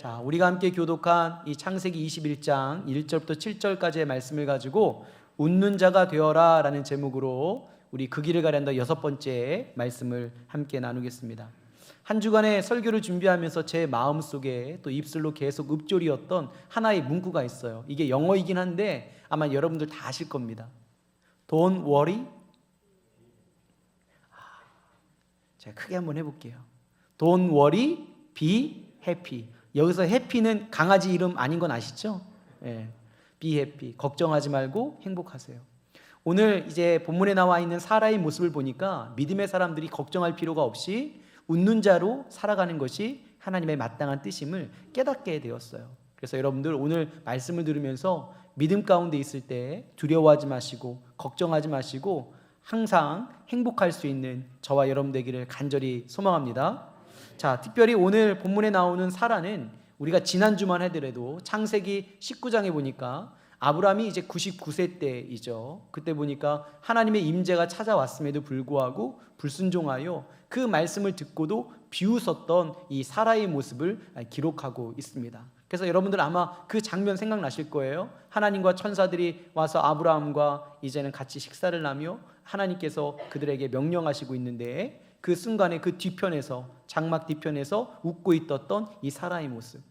자, 우리가 함께 교독한 이 창세기 21장 1절부터 7절까지의 말씀을 가지고 웃는 자가 되어라 라는 제목으로 우리 그 길을 가련다 6번째 말씀을 함께 나누겠습니다. 한 주간의 설교를 준비하면서 제 마음속에 또 입술로 계속 읊조리었던 하나의 문구가 있어요. 이게 영어이긴 한데 아마 여러분들 다 아실 겁니다. Don't worry. 제가 크게 한번 해볼게요. Don't worry, be happy. 여기서 해피는 강아지 이름 아닌 건 아시죠? 예. Be happy. 걱정하지 말고 행복하세요. 오늘 이제 본문에 나와 있는 사라의 모습을 보니까 믿음의 사람들이 걱정할 필요가 없이 웃는 자로 살아가는 것이 하나님의 마땅한 뜻임을 깨닫게 되었어요. 그래서 여러분들 오늘 말씀을 들으면서 믿음 가운데 있을 때 두려워하지 마시고 걱정하지 마시고 항상 행복할 수 있는 저와 여러분 되기를 간절히 소망합니다. 자, 특별히 오늘 본문에 나오는 사라는 우리가 지난주만 하더라도 창세기 19장에 보니까 아브라함이 이제 99세 때이죠. 그때 보니까 하나님의 임재가 찾아왔음에도 불구하고 불순종하여 그 말씀을 듣고도 비웃었던 이 사라의 모습을 기록하고 있습니다. 그래서 여러분들 아마 그 장면 생각나실 거예요. 하나님과 천사들이 와서 아브라함과 이제는 같이 식사를 하며 하나님께서 그들에게 명령하시고 있는데 그 순간에 그 뒤편에서 장막 뒤편에서 웃고 있었던 이 사라의 모습.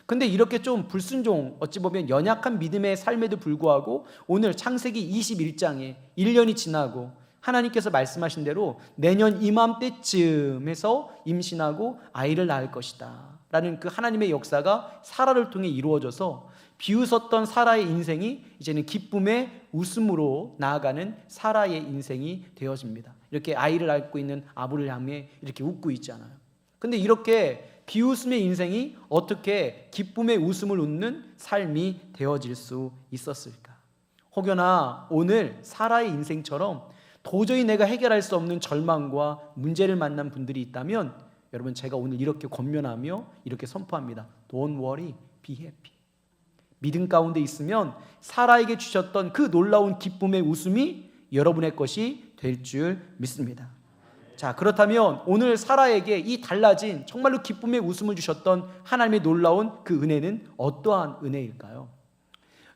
근데 이렇게 좀 불순종, 어찌 보면 연약한 믿음의 삶에도 불구하고 오늘 창세기 21장에 1년이 지나고 하나님께서 말씀하신 대로 내년 이맘때쯤에서 임신하고 아이를 낳을 것이다 라는 그 하나님의 역사가 사라를 통해 이루어져서 비웃었던 사라의 인생이 이제는 기쁨의 웃음으로 나아가는 사라의 인생이 되어집니다. 이렇게 아이를 낳고 있는 아브를 향해 이렇게 웃고 있잖아요. 근데 이렇게 비웃음의 인생이 어떻게 기쁨의 웃음을 웃는 삶이 되어질 수 있었을까? 혹여나 오늘 사라의 인생처럼 도저히 내가 해결할 수 없는 절망과 문제를 만난 분들이 있다면 여러분, 제가 오늘 이렇게 권면하며 이렇게 선포합니다. Don't worry, be happy. 믿음 가운데 있으면 사라에게 주셨던 그 놀라운 기쁨의 웃음이 여러분의 것이 될 줄 믿습니다. 자, 그렇다면 오늘 사라에게 이 달라진 정말로 기쁨의 웃음을 주셨던 하나님의 놀라운 그 은혜는 어떠한 은혜일까요?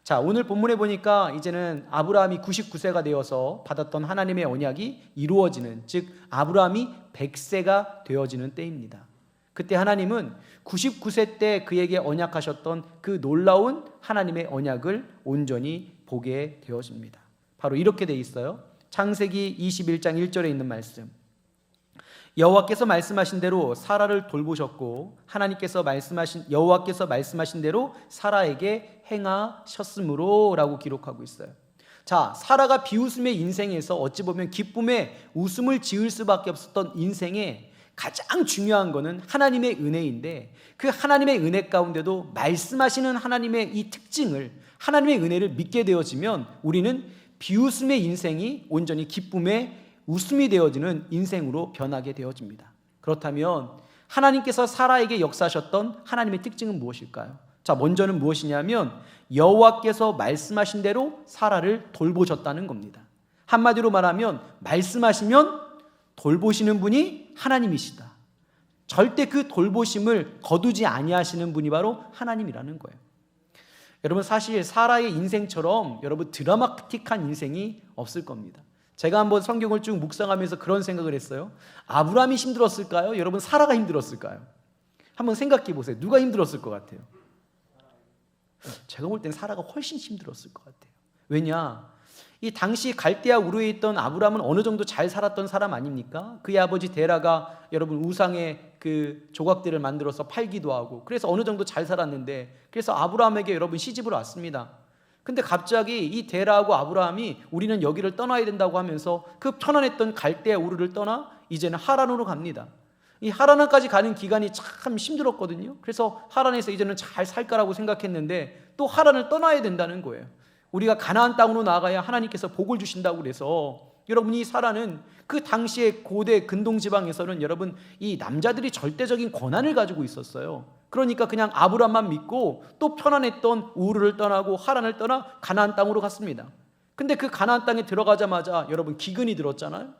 자, 오늘 본문에 보니까 이제는 아브라함이 99세가 되어서 받았던 하나님의 언약이 이루어지는, 즉 아브라함이 100세가 되어지는 때입니다. 그때 하나님은 99세 때 그에게 언약하셨던 그 놀라운 하나님의 언약을 온전히 보게 되어집니다. 바로 이렇게 돼 있어요. 창세기 21장 1절에 있는 말씀. 여호와께서 말씀하신 대로 사라를 돌보셨고 여호와께서 말씀하신 대로 사라에게 행하셨으므로 라고 기록하고 있어요. 자, 사라가 비웃음의 인생에서 어찌 보면 기쁨의 웃음을 지을 수밖에 없었던 인생에 가장 중요한 것은 하나님의 은혜인데, 그 하나님의 은혜 가운데도 말씀하시는 하나님의 이 특징을, 하나님의 은혜를 믿게 되어지면 우리는 비웃음의 인생이 온전히 기쁨의 웃음이 되어지는 인생으로 변하게 되어집니다. 그렇다면 하나님께서 사라에게 역사하셨던 하나님의 특징은 무엇일까요? 자, 먼저는 무엇이냐면 여호와께서 말씀하신 대로 사라를 돌보셨다는 겁니다. 한마디로 말하면 말씀하시면 돌보시는 분이 하나님이시다. 절대 그 돌보심을 거두지 아니하시는 분이 바로 하나님이라는 거예요. 여러분, 사실 사라의 인생처럼 여러분 드라마틱한 인생이 없을 겁니다. 제가 한번 성경을 쭉 묵상하면서 그런 생각을 했어요. 아브라함이 힘들었을까요? 여러분, 사라가 힘들었을까요? 한번 생각해 보세요. 누가 힘들었을 것 같아요? 제가 볼 땐 사라가 훨씬 힘들었을 것 같아요. 왜냐? 이 당시 갈대아 우르에 있던 아브라함은 어느 정도 잘 살았던 사람 아닙니까? 그의 아버지 데라가 여러분 우상의 그 조각들을 만들어서 팔기도 하고, 그래서 어느 정도 잘 살았는데, 그래서 아브라함에게 여러분 시집을 왔습니다. 근데 갑자기 이 데라하고 아브라함이 우리는 여기를 떠나야 된다고 하면서 그 편안했던 갈대아 우르를 떠나 이제는 하란으로 갑니다. 이 하란까지 가는 기간이 참 힘들었거든요. 그래서 하란에서 이제는 잘 살 거라고 생각했는데 또 하란을 떠나야 된다는 거예요. 우리가 가나안 땅으로 나가야 하나님께서 복을 주신다고 그래서 여러분, 이 사라는 그 당시에 고대 근동 지방에서는 여러분 이 남자들이 절대적인 권한을 가지고 있었어요. 그러니까 그냥 아브람만 믿고 또 편안했던 우르를 떠나고 하란을 떠나 가나안 땅으로 갔습니다. 근데 그 가나안 땅에 들어가자마자 여러분 기근이 들었잖아요.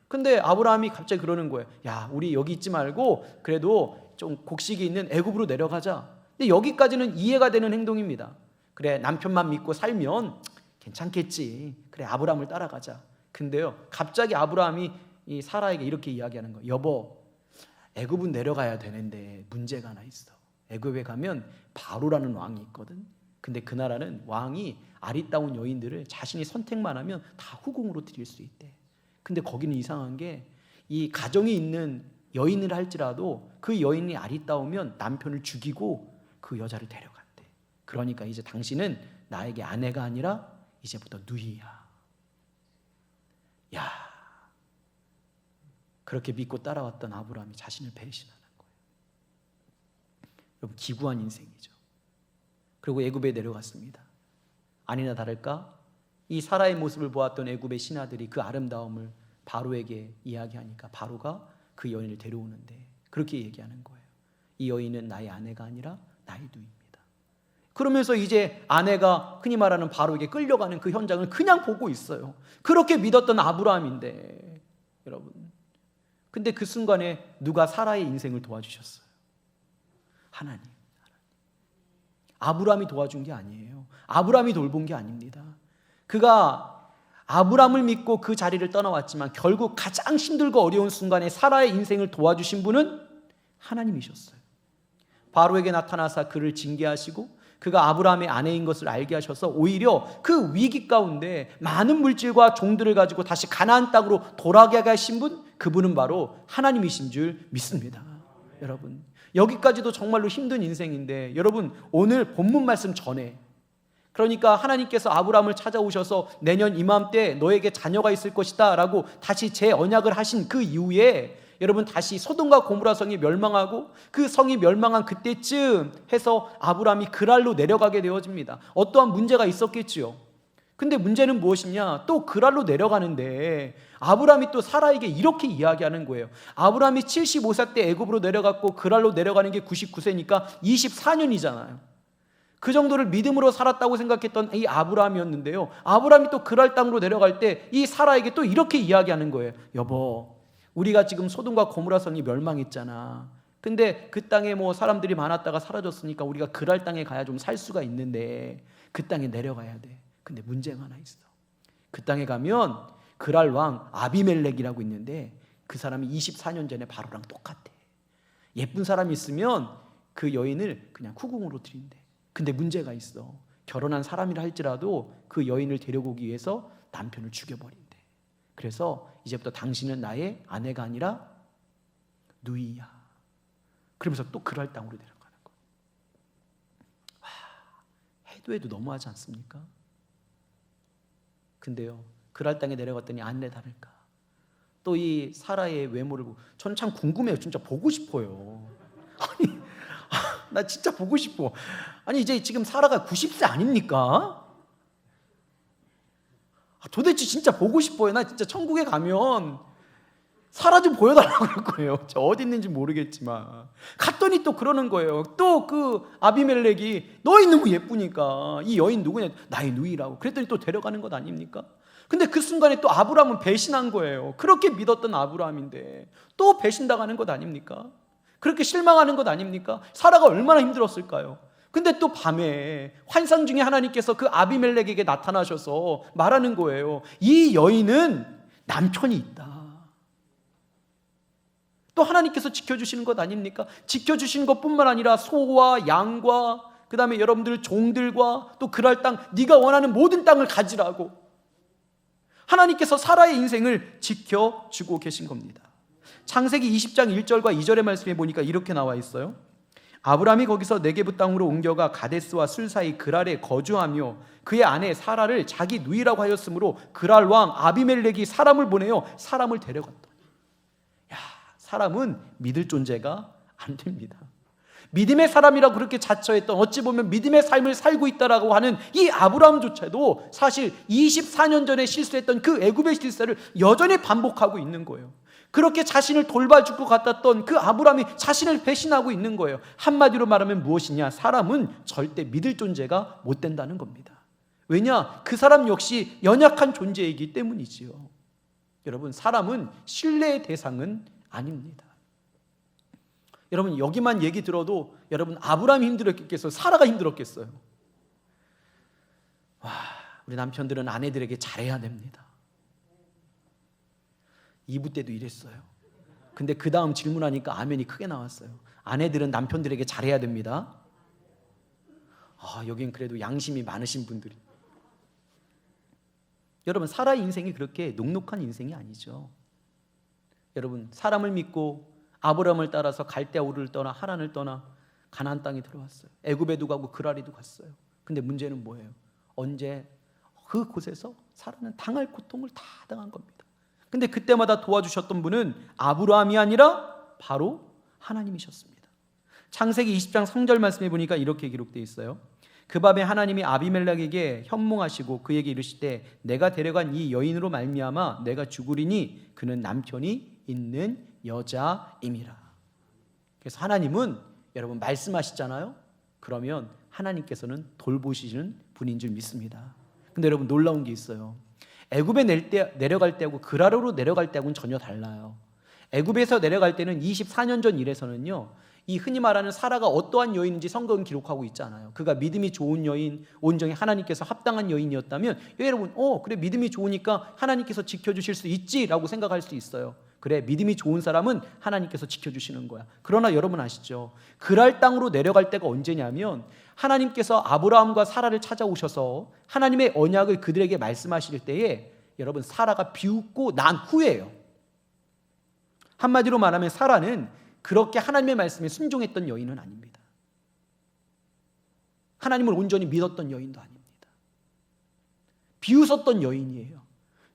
근데 아브라함이 갑자기 그러는 거예요. 야, 우리 여기 있지 말고 그래도 좀 곡식이 있는 애굽으로 내려가자. 근데 여기까지는 이해가 되는 행동입니다. 그래, 남편만 믿고 살면 괜찮겠지. 그래, 아브라함을 따라가자. 근데요, 갑자기 아브라함이 이 사라에게 이렇게 이야기하는 거예요. 여보, 애굽은 내려가야 되는데 문제가 하나 있어. 애굽에 가면 바로라는 왕이 있거든. 근데 그 나라는 왕이 아리따운 여인들을 자신이 선택만 하면 다 후궁으로 드릴 수 있대. 근데 거기는 이상한 게 이 가정이 있는 여인을 할지라도 그 여인이 아리따우면 남편을 죽이고 그 여자를 데려간대. 그러니까 이제 당신은 나에게 아내가 아니라 이제부터 누이야. 야, 그렇게 믿고 따라왔던 아브라함이 자신을 배신하는 거예요. 여러분, 기구한 인생이죠. 그리고 애굽에 내려갔습니다. 아니나 다를까 이 사라의 모습을 보았던 애굽의 신하들이 그 아름다움을 바로에게 이야기하니까 바로가 그 여인을 데려오는데 그렇게 얘기하는 거예요. 이 여인은 나의 아내가 아니라 나의 누이입니다. 그러면서 이제 아내가 흔히 말하는 바로에게 끌려가는 그 현장을 그냥 보고 있어요. 그렇게 믿었던 아브라함인데 여러분, 근데 그 순간에 누가 사라의 인생을 도와주셨어요? 하나님. 아브라함이 도와준 게 아니에요. 아브라함이 돌본 게 아닙니다. 그가 아브라함을 믿고 그 자리를 떠나왔지만 결국 가장 힘들고 어려운 순간에 사라의 인생을 도와주신 분은 하나님이셨어요. 바로에게 나타나사 그를 징계하시고 그가 아브라함의 아내인 것을 알게 하셔서 오히려 그 위기 가운데 많은 물질과 종들을 가지고 다시 가나안 땅으로 돌아가게 하신 분, 그분은 바로 하나님이신 줄 믿습니다. 여러분, 여기까지도 정말로 힘든 인생인데 여러분, 오늘 본문 말씀 전에, 그러니까 하나님께서 아브라함을 찾아오셔서 내년 이맘때 너에게 자녀가 있을 것이다 라고 다시 재언약을 하신 그 이후에 여러분 다시 소돔과 고모라 성이 멸망하고 그 성이 멸망한 그때쯤 해서 아브라함이 그랄로 내려가게 되어집니다. 어떠한 문제가 있었겠지요. 근데 문제는 무엇이냐? 또 그랄로 내려가는데 아브라함이 또 사라에게 이렇게 이야기하는 거예요. 아브라함이 75세 때 애굽으로 내려갔고 그랄로 내려가는 게 99세니까 24년이잖아요. 그 정도를 믿음으로 살았다고 생각했던 이 아브라함이었는데요, 아브라함이 또 그랄 땅으로 내려갈 때 이 사라에게 또 이렇게 이야기하는 거예요. 여보, 우리가 지금 소돔과 고모라 성이 멸망했잖아. 근데 그 땅에 뭐 사람들이 많았다가 사라졌으니까 우리가 그랄 땅에 가야 좀 살 수가 있는데 그 땅에 내려가야 돼. 근데 문제가 하나 있어. 그 땅에 가면 그랄 왕 아비멜렉이라고 있는데 그 사람이 24년 전에 바로랑 똑같아. 예쁜 사람이 있으면 그 여인을 그냥 후궁으로 드린대. 근데 문제가 있어. 결혼한 사람이라 할지라도 그 여인을 데려오기 위해서 남편을 죽여버린대. 그래서 이제부터 당신은 나의 아내가 아니라 누이야. 그러면서 또 그랄 땅으로 내려가는 거예요. 해도 너무하지 않습니까? 근데요, 그랄 땅에 내려갔더니 아니나 다를까 또 이 사라의 외모를 보고 저는 참 궁금해요. 진짜 보고 싶어요. 아니, 나 진짜 보고 싶어. 아니, 이제 지금 사라가 90세 아닙니까? 도대체 진짜 보고 싶어요. 나 진짜 천국에 가면 사라 좀 보여달라고 그럴 거예요. 저 어디 있는지 모르겠지만. 갔더니 또 그러는 거예요. 또 그 아비멜렉이 너희 너무 예쁘니까 이 여인 누구냐? 나의 누이라고. 그랬더니 또 데려가는 것 아닙니까? 근데 그 순간에 또 아브라함은 배신한 거예요. 그렇게 믿었던 아브라함인데 또 배신당하는 것 아닙니까? 그렇게 실망하는 것 아닙니까? 사라가 얼마나 힘들었을까요? 근데 또 밤에 환상 중에 하나님께서 그 아비멜렉에게 나타나셔서 말하는 거예요. 이 여인은 남편이 있다. 또 하나님께서 지켜주시는 것 아닙니까? 지켜주시는 것뿐만 아니라 소와 양과 그 다음에 여러분들 종들과 또 그랄 땅, 네가 원하는 모든 땅을 가지라고 하나님께서 사라의 인생을 지켜주고 계신 겁니다. 창세기 20장 1절과 2절의 말씀에 보니까 이렇게 나와 있어요. 아브라함이 거기서 네게부 땅으로 옮겨가 가데스와 술 사이 그랄에 거주하며 그의 아내 사라를 자기 누이라고 하였으므로 그랄 왕 아비멜렉이 사람을 보내어 사람을 데려갔다. 야, 사람은 믿을 존재가 안 됩니다. 믿음의 사람이라고 그렇게 자처했던, 어찌 보면 믿음의 삶을 살고 있다라고 하는 이 아브라함조차도 사실 24년 전에 실수했던 그 애굽의 실수를 여전히 반복하고 있는 거예요. 그렇게 자신을 돌봐줄 것 같았던 그 아브라함이 자신을 배신하고 있는 거예요. 한마디로 말하면 무엇이냐? 사람은 절대 믿을 존재가 못 된다는 겁니다. 왜냐? 그 사람 역시 연약한 존재이기 때문이지요. 여러분, 사람은 신뢰의 대상은 아닙니다. 여러분, 여기만 얘기 들어도 여러분, 아브라함이 힘들었겠어요? 사라가 힘들었겠어요? 와, 우리 남편들은 아내들에게 잘해야 됩니다. 2부 때도 이랬어요. 근데 그 다음 질문하니까 아멘이 크게 나왔어요. 아내들은 남편들에게 잘해야 됩니다. 여긴 그래도 양심이 많으신 분들이. 여러분, 사라의 인생이 그렇게 녹록한 인생이 아니죠. 여러분, 사람을 믿고 아브라함을 따라서 갈대아 우르를 떠나 하란을 떠나 가나안 땅에 들어왔어요. 애굽에도 가고 그라리도 갔어요. 근데 문제는 뭐예요? 언제 그곳에서 사라는 당할 고통을 다 당한 겁니다. 근데 그때마다 도와주셨던 분은 아브라함이 아니라 바로 하나님이셨습니다. 창세기 20장 3절 말씀해 보니까 이렇게 기록되어 있어요. 그 밤에 하나님이 아비멜렉에게 현몽하시고 그에게 이르시되 내가 데려간 이 여인으로 말미암아 내가 죽으리니 그는 남편이 있는 여자임이라. 그래서 하나님은 여러분 말씀하시잖아요. 그러면 하나님께서는 돌보시는 분인 줄 믿습니다. 근데 여러분, 놀라운 게 있어요. 애굽에 내려갈 때하고 그라르로 내려갈 때하고는 전혀 달라요. 애굽에서 내려갈 때는 24년 전 일에서는요, 이 흔히 말하는 사라가 어떠한 여인인지 성경은 기록하고 있잖아요. 그가 믿음이 좋은 여인, 온전히 하나님께서 합당한 여인이었다면 여러분, 그래, 믿음이 좋으니까 하나님께서 지켜주실 수 있지라고 생각할 수 있어요. 그래, 믿음이 좋은 사람은 하나님께서 지켜주시는 거야. 그러나 여러분 아시죠? 그랄 땅으로 내려갈 때가 언제냐면 하나님께서 아브라함과 사라를 찾아오셔서 하나님의 언약을 그들에게 말씀하실 때에 여러분, 사라가 비웃고 난 후예요. 한마디로 말하면 사라는 그렇게 하나님의 말씀에 순종했던 여인은 아닙니다. 하나님을 온전히 믿었던 여인도 아닙니다. 비웃었던 여인이에요.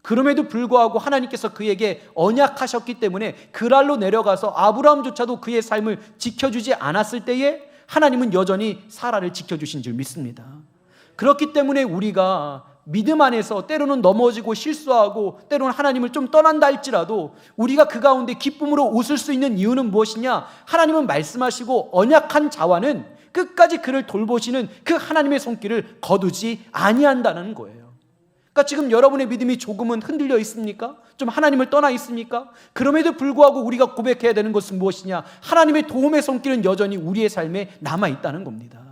그럼에도 불구하고 하나님께서 그에게 언약하셨기 때문에 그랄로 내려가서 아브라함조차도 그의 삶을 지켜주지 않았을 때에 하나님은 여전히 사라를 지켜주신 줄 믿습니다. 그렇기 때문에 우리가 믿음 안에서 때로는 넘어지고 실수하고 때로는 하나님을 좀 떠난다 할지라도 우리가 그 가운데 기쁨으로 웃을 수 있는 이유는 무엇이냐? 하나님은 말씀하시고 언약한 자와는 끝까지 그를 돌보시는 그 하나님의 손길을 거두지 아니한다는 거예요. 그러니까 지금 여러분의 믿음이 조금은 흔들려 있습니까? 좀 하나님을 떠나 있습니까? 그럼에도 불구하고 우리가 고백해야 되는 것은 무엇이냐? 하나님의 도움의 손길은 여전히 우리의 삶에 남아 있다는 겁니다.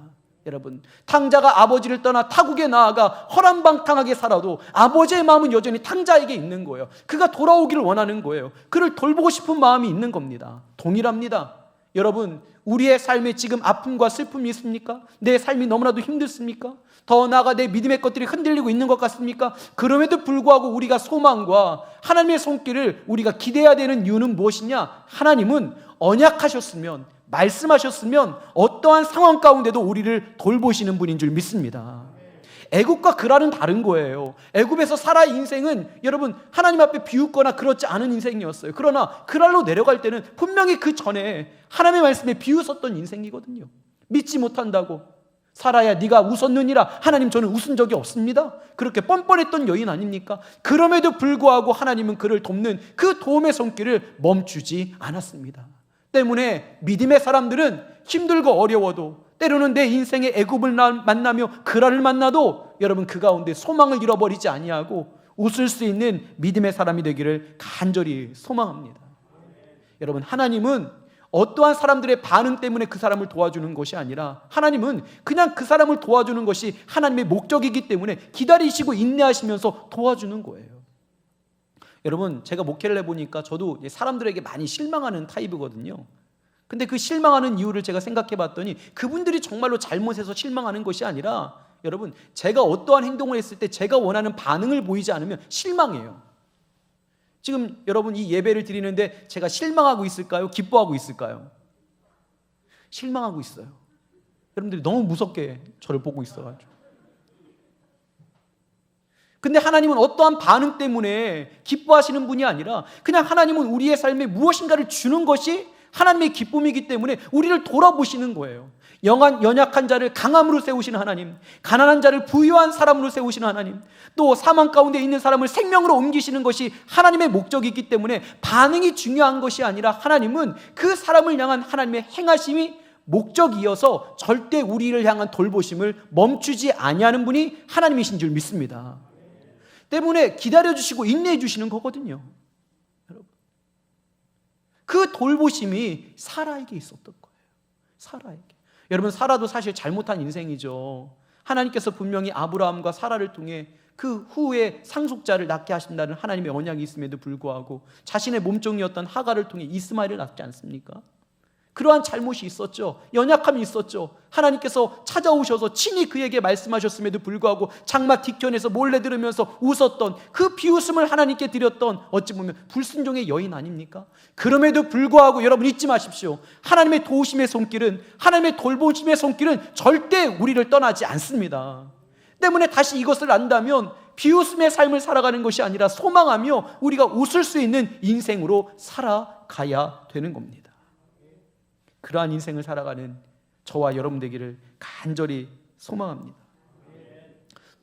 여러분, 탕자가 아버지를 떠나 타국에 나아가 허람방탕하게 살아도 아버지의 마음은 여전히 탕자에게 있는 거예요. 그가 돌아오기를 원하는 거예요. 그를 돌보고 싶은 마음이 있는 겁니다. 동일합니다. 여러분, 우리의 삶에 지금 아픔과 슬픔이 있습니까? 내 삶이 너무나도 힘들습니까? 더 나아가 내 믿음의 것들이 흔들리고 있는 것 같습니까? 그럼에도 불구하고 우리가 소망과 하나님의 손길을 우리가 기대해야 되는 이유는 무엇이냐? 하나님은 언약하셨으면, 말씀하셨으면 어떠한 상황 가운데도 우리를 돌보시는 분인 줄 믿습니다. 애굽과 그랄은 다른 거예요. 애굽에서 사라의 인생은 여러분 하나님 앞에 비웃거나 그렇지 않은 인생이었어요. 그러나 그랄로 내려갈 때는 분명히 그 전에 하나님의 말씀에 비웃었던 인생이거든요. 믿지 못한다고, 사라야 네가 웃었느니라. 하나님, 저는 웃은 적이 없습니다. 그렇게 뻔뻔했던 여인 아닙니까? 그럼에도 불구하고 하나님은 그를 돕는 그 도움의 손길을 멈추지 않았습니다. 때문에 믿음의 사람들은 힘들고 어려워도, 때로는 내 인생의 애굽을 만나며 그랄을 만나도 여러분 그 가운데 소망을 잃어버리지 아니하고 웃을 수 있는 믿음의 사람이 되기를 간절히 소망합니다. 여러분, 하나님은 어떠한 사람들의 반응 때문에 그 사람을 도와주는 것이 아니라 하나님은 그냥 그 사람을 도와주는 것이 하나님의 목적이기 때문에 기다리시고 인내하시면서 도와주는 거예요. 여러분, 제가 목회를 해보니까 저도 사람들에게 많이 실망하는 타입이거든요. 근데 그 실망하는 이유를 제가 생각해 봤더니 그분들이 정말로 잘못해서 실망하는 것이 아니라 여러분, 제가 어떠한 행동을 했을 때 제가 원하는 반응을 보이지 않으면 실망해요. 지금 여러분 이 예배를 드리는데 제가 실망하고 있을까요? 기뻐하고 있을까요? 실망하고 있어요. 여러분들이 너무 무섭게 저를 보고 있어가지고. 근데 하나님은 어떠한 반응 때문에 기뻐하시는 분이 아니라 그냥 하나님은 우리의 삶에 무엇인가를 주는 것이 하나님의 기쁨이기 때문에 우리를 돌아보시는 거예요. 연약한 자를 강함으로 세우시는 하나님, 가난한 자를 부유한 사람으로 세우시는 하나님, 또 사망 가운데 있는 사람을 생명으로 옮기시는 것이 하나님의 목적이기 때문에 반응이 중요한 것이 아니라 하나님은 그 사람을 향한 하나님의 행하심이 목적이어서 절대 우리를 향한 돌보심을 멈추지 아니하는 분이 하나님이신 줄 믿습니다. 때문에 기다려주시고 인내해 주시는 거거든요. 여러분, 그 돌보심이 사라에게 있었던 거예요. 사라에게. 여러분, 사라도 사실 잘못한 인생이죠. 하나님께서 분명히 아브라함과 사라를 통해 그 후에 상속자를 낳게 하신다는 하나님의 언약이 있음에도 불구하고 자신의 몸종이었던 하갈을 통해 이스마엘을 낳지 않습니까? 그러한 잘못이 있었죠. 연약함이 있었죠. 하나님께서 찾아오셔서 친히 그에게 말씀하셨음에도 불구하고 장막 뒤편에서 몰래 들으면서 웃었던 그 비웃음을 하나님께 드렸던 어찌 보면 불순종의 여인 아닙니까? 그럼에도 불구하고 여러분 잊지 마십시오. 하나님의 도우심의 손길은, 하나님의 돌보심의 손길은 절대 우리를 떠나지 않습니다. 때문에 다시 이것을 안다면 비웃음의 삶을 살아가는 것이 아니라 소망하며 우리가 웃을 수 있는 인생으로 살아가야 되는 겁니다. 그러한 인생을 살아가는 저와 여러분 되기를 간절히 소망합니다.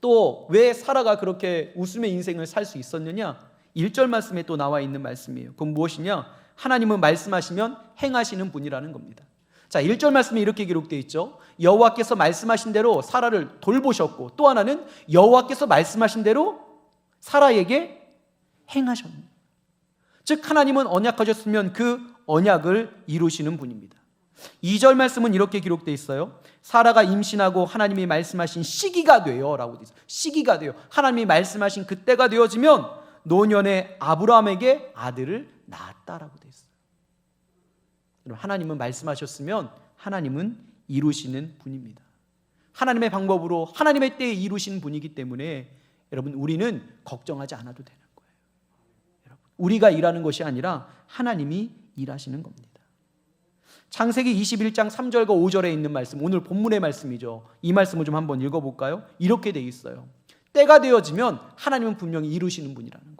또 왜 사라가 그렇게 웃음의 인생을 살 수 있었느냐? 1절 말씀에 또 나와 있는 말씀이에요. 그건 무엇이냐? 하나님은 말씀하시면 행하시는 분이라는 겁니다. 자, 1절 말씀에 이렇게 기록되어 있죠. 여호와께서 말씀하신 대로 사라를 돌보셨고, 또 하나는 여호와께서 말씀하신 대로 사라에게 행하셨습니다. 즉 하나님은 언약하셨으면 그 언약을 이루시는 분입니다. 2절 말씀은 이렇게 기록되어 있어요. 사라가 임신하고 하나님이 말씀하신 시기가 되어 라고 되어 있어요. 시기가 되어, 하나님이 말씀하신 그때가 되어지면 노년의 아브라함에게 아들을 낳았다라고 되어 있어요. 하나님은 말씀하셨으면 하나님은 이루시는 분입니다. 하나님의 방법으로 하나님의 때에 이루신 분이기 때문에 여러분, 우리는 걱정하지 않아도 되는 거예요. 여러분, 우리가 일하는 것이 아니라 하나님이 일하시는 겁니다. 창세기 21장 3절과 5절에 있는 말씀, 오늘 본문의 말씀이죠. 이 말씀을 좀 한번 읽어볼까요? 이렇게 돼 있어요. 때가 되어지면 하나님은 분명히 이루시는 분이라는 거예요.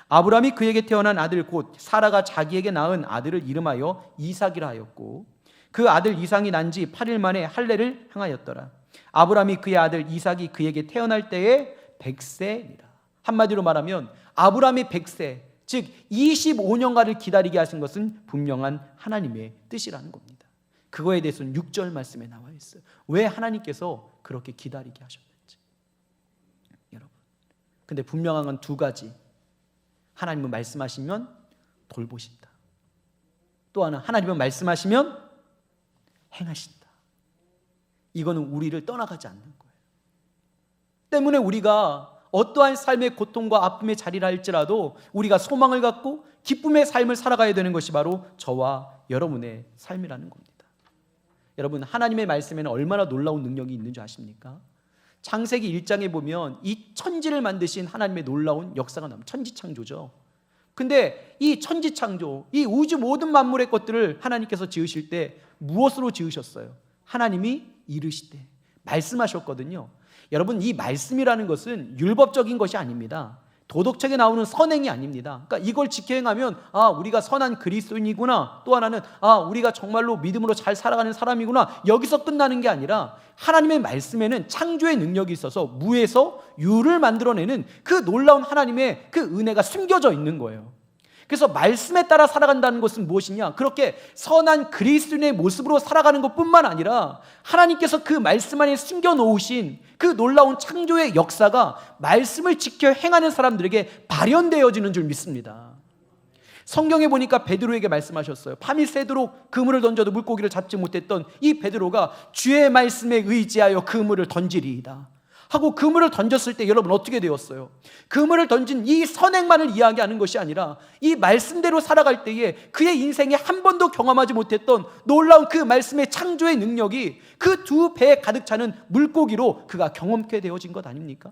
아브라함이 그에게 태어난 아들 곧 사라가 자기에게 낳은 아들을 이름하여 이삭이라 하였고, 그 아들 이삭이 난 지 8일 만에 할례를 행하였더라. 아브라함이 그의 아들 이삭이 그에게 태어날 때에 100세니라. 한마디로 말하면 아브라함이 100세, 즉 25년간을 기다리게 하신 것은 분명한 하나님의 뜻이라는 겁니다. 그거에 대해서는 6절 말씀에 나와 있어요. 왜 하나님께서 그렇게 기다리게 하셨는지. 여러분, 근데 분명한 건 두 가지. 하나님은 말씀하시면 돌보신다. 또 하나, 하나님은 말씀하시면 행하신다. 이거는 우리를 떠나가지 않는 거예요. 때문에 우리가 어떠한 삶의 고통과 아픔의 자리라 할지라도 우리가 소망을 갖고 기쁨의 삶을 살아가야 되는 것이 바로 저와 여러분의 삶이라는 겁니다. 여러분, 하나님의 말씀에는 얼마나 놀라운 능력이 있는 줄 아십니까? 창세기 1장에 보면 이 천지를 만드신 하나님의 놀라운 역사가 나옵니다. 천지창조죠. 근데 이 천지창조, 이 우주 모든 만물의 것들을 하나님께서 지으실 때 무엇으로 지으셨어요? 하나님이 이르시되 말씀하셨거든요. 여러분, 이 말씀이라는 것은 율법적인 것이 아닙니다. 도덕책에 나오는 선행이 아닙니다. 그러니까 이걸 지켜 행하면 우리가 선한 그리스도인이구나, 또 하나는 우리가 정말로 믿음으로 잘 살아가는 사람이구나, 여기서 끝나는 게 아니라 하나님의 말씀에는 창조의 능력이 있어서 무에서 유를 만들어내는 그 놀라운 하나님의 그 은혜가 숨겨져 있는 거예요. 그래서 말씀에 따라 살아간다는 것은 무엇이냐? 그렇게 선한 그리스도인의 모습으로 살아가는 것뿐만 아니라 하나님께서 그 말씀 안에 숨겨놓으신 그 놀라운 창조의 역사가 말씀을 지켜 행하는 사람들에게 발현되어지는 줄 믿습니다. 성경에 보니까 베드로에게 말씀하셨어요. 밤이 새도록 그물을 던져도 물고기를 잡지 못했던 이 베드로가 주의 말씀에 의지하여 그물을 던지리이다 하고 그물을 던졌을 때 여러분 어떻게 되었어요? 그물을 던진 이 선행만을 이야기하는 것이 아니라 이 말씀대로 살아갈 때에 그의 인생에 한 번도 경험하지 못했던 놀라운 그 말씀의 창조의 능력이 그 두 배에 가득 차는 물고기로 그가 경험케 되어진 것 아닙니까?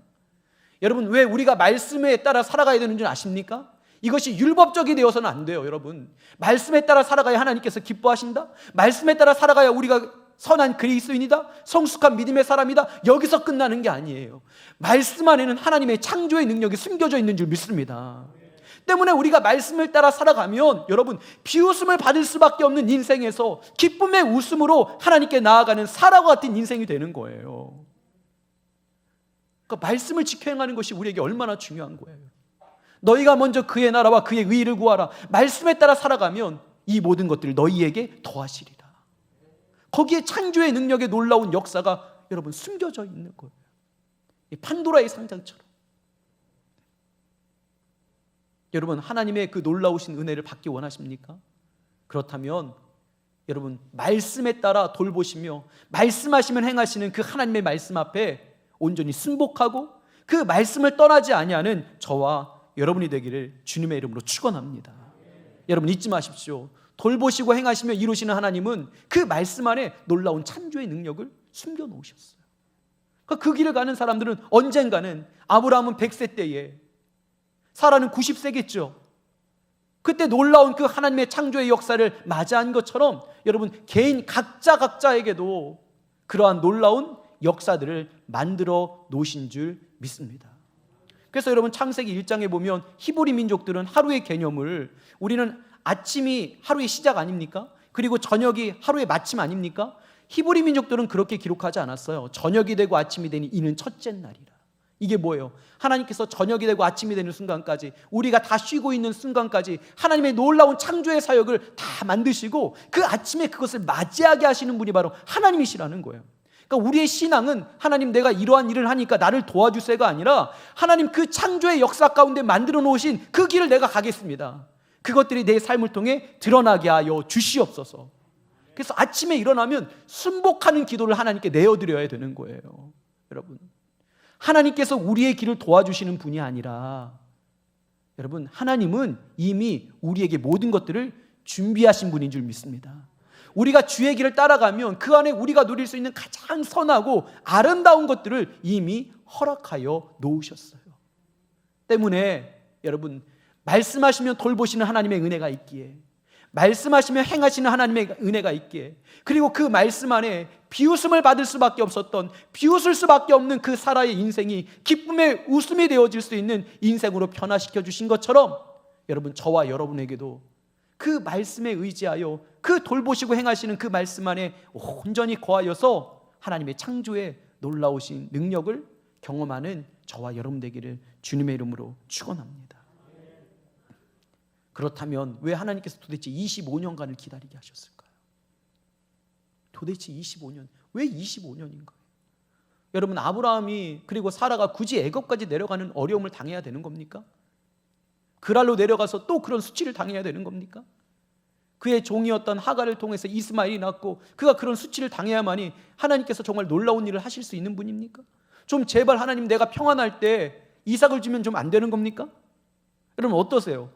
여러분, 왜 우리가 말씀에 따라 살아가야 되는 줄 아십니까? 이것이 율법적이 되어서는 안 돼요. 여러분, 말씀에 따라 살아가야 하나님께서 기뻐하신다. 말씀에 따라 살아가야 우리가 선한 그리스도인이다, 성숙한 믿음의 사람이다, 여기서 끝나는 게 아니에요. 말씀 안에는 하나님의 창조의 능력이 숨겨져 있는 줄 믿습니다. 때문에 우리가 말씀을 따라 살아가면 여러분, 비웃음을 받을 수밖에 없는 인생에서 기쁨의 웃음으로 하나님께 나아가는 사라와 같은 인생이 되는 거예요. 그러니까 말씀을 지켜 행하는 것이 우리에게 얼마나 중요한 거예요. 너희가 먼저 그의 나라와 그의 의의를 구하라. 말씀에 따라 살아가면 이 모든 것들을 너희에게 더하시리라. 거기에 창조의 능력의 놀라운 역사가 여러분 숨겨져 있는 거예요. 이 판도라의 상자처럼. 여러분, 하나님의 그 놀라우신 은혜를 받기 원하십니까? 그렇다면 여러분, 말씀에 따라 돌보시며 말씀하시면 행하시는 그 하나님의 말씀 앞에 온전히 순복하고 그 말씀을 떠나지 아니하는 저와 여러분이 되기를 주님의 이름으로 축원합니다. 여러분, 잊지 마십시오. 돌보시고 행하시며 이루시는 하나님은 그 말씀 안에 놀라운 창조의 능력을 숨겨 놓으셨어요. 그러니까 그 길을 가는 사람들은 언젠가는, 아브라함은 100세 때에, 사라는 90세겠죠. 그때 놀라운 그 하나님의 창조의 역사를 맞이한 것처럼 여러분, 개인 각자에게도 그러한 놀라운 역사들을 만들어 놓으신 줄 믿습니다. 그래서 여러분, 창세기 1장에 보면 히브리 민족들은 하루의 개념을, 우리는 아침이 하루의 시작 아닙니까? 그리고 저녁이 하루의 마침 아닙니까? 히브리 민족들은 그렇게 기록하지 않았어요. 저녁이 되고 아침이 되니 이는 첫째 날이라. 이게 뭐예요? 하나님께서 저녁이 되고 아침이 되는 순간까지, 우리가 다 쉬고 있는 순간까지 하나님의 놀라운 창조의 사역을 다 만드시고 그 아침에 그것을 맞이하게 하시는 분이 바로 하나님이시라는 거예요. 그러니까 우리의 신앙은 하나님, 내가 이러한 일을 하니까 나를 도와주세요가 아니라 하나님 그 창조의 역사 가운데 만들어 놓으신 그 길을 내가 가겠습니다. 그것들이 내 삶을 통해 드러나게 하여 주시옵소서. 그래서 아침에 일어나면 순복하는 기도를 하나님께 내어드려야 되는 거예요. 여러분, 하나님께서 우리의 길을 도와주시는 분이 아니라, 여러분, 하나님은 이미 우리에게 모든 것들을 준비하신 분인 줄 믿습니다. 우리가 주의 길을 따라가면 그 안에 우리가 누릴 수 있는 가장 선하고 아름다운 것들을 이미 허락하여 놓으셨어요. 때문에 여러분, 말씀하시면 돌보시는 하나님의 은혜가 있기에, 말씀하시면 행하시는 하나님의 은혜가 있기에, 그리고 그 말씀 안에 비웃음을 받을 수밖에 없었던, 비웃을 수밖에 없는 그 사라의 인생이 기쁨의 웃음이 되어질 수 있는 인생으로 변화시켜 주신 것처럼, 여러분, 저와 여러분에게도 그 말씀에 의지하여 그 돌보시고 행하시는 그 말씀 안에 온전히 거하여서 하나님의 창조의 놀라우신 능력을 경험하는 저와 여러분 되기를 주님의 이름으로 축원합니다. 그렇다면 왜 하나님께서 도대체 25년간을 기다리게 하셨을까요? 도대체 25년, 왜 25년인가요? 여러분, 아브라함이 그리고 사라가 굳이 애굽까지 내려가는 어려움을 당해야 되는 겁니까? 그랄로 내려가서 또 그런 수치를 당해야 되는 겁니까? 그의 종이었던 하갈을 통해서 이스마엘이 낳고 그가 그런 수치를 당해야만이 하나님께서 정말 놀라운 일을 하실 수 있는 분입니까? 좀 제발 하나님, 내가 평안할 때 이삭을 주면 좀 안 되는 겁니까? 여러분, 어떠세요?